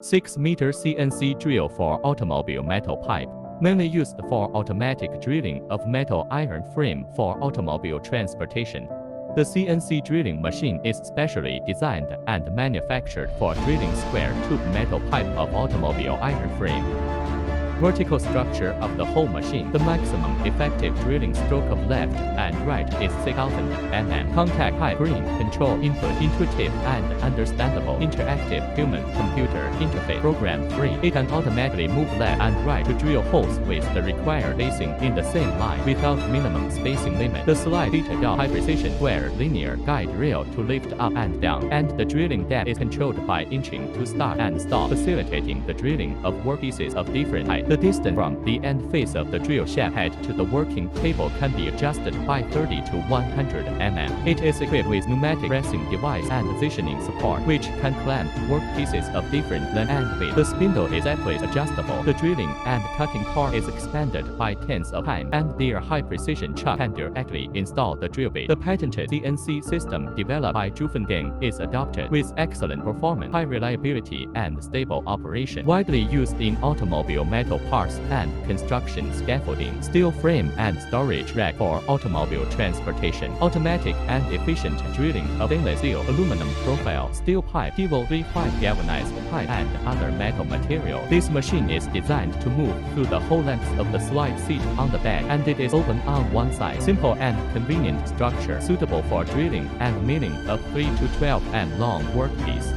6-meter CNC drill for automobile metal pipe, mainly used for automatic drilling of metal iron frame for automobile transportation. The CNC drilling machine is specially designed and manufactured for drilling square tube metal pipe of automobile iron frame. Vertical structure of the whole machine. The maximum effective drilling stroke of left and right is 6,000 mm. Contact pipe green control input. Intuitive and understandable interactive human-computer interface. Program free. It can automatically move left and right to drill holes with the required spacing in the same line without minimum spacing limit. The slide featured a high-precision square linear guide rail to lift up and down, and the drilling depth is controlled by inching to start and stop, facilitating the drilling of workpieces of different height. The distance from the end face of the drill shaft head to the working table can be adjusted by 30 to 100 mm. It is equipped with pneumatic pressing device and positioning support, which can clamp workpieces of different length and width. The spindle is easily adjustable. The drilling and cutting torque is expanded by tens of times, and their high-precision chuck can directly install the drill bit. The patented CNC system developed by Zhufenggang is adopted with excellent performance, high reliability, and stable operation. Widely used in automobile metal parts and construction scaffolding, steel frame and storage rack for automobile transportation. Automatic and efficient drilling of stainless steel, aluminum profile, steel pipe, PVC galvanized pipe, and other metal material. This machine is designed to move through the whole length of the slide seat on the back, and it is open on one side. Simple and convenient structure, suitable for drilling and milling of 3 to 12 m long workpiece.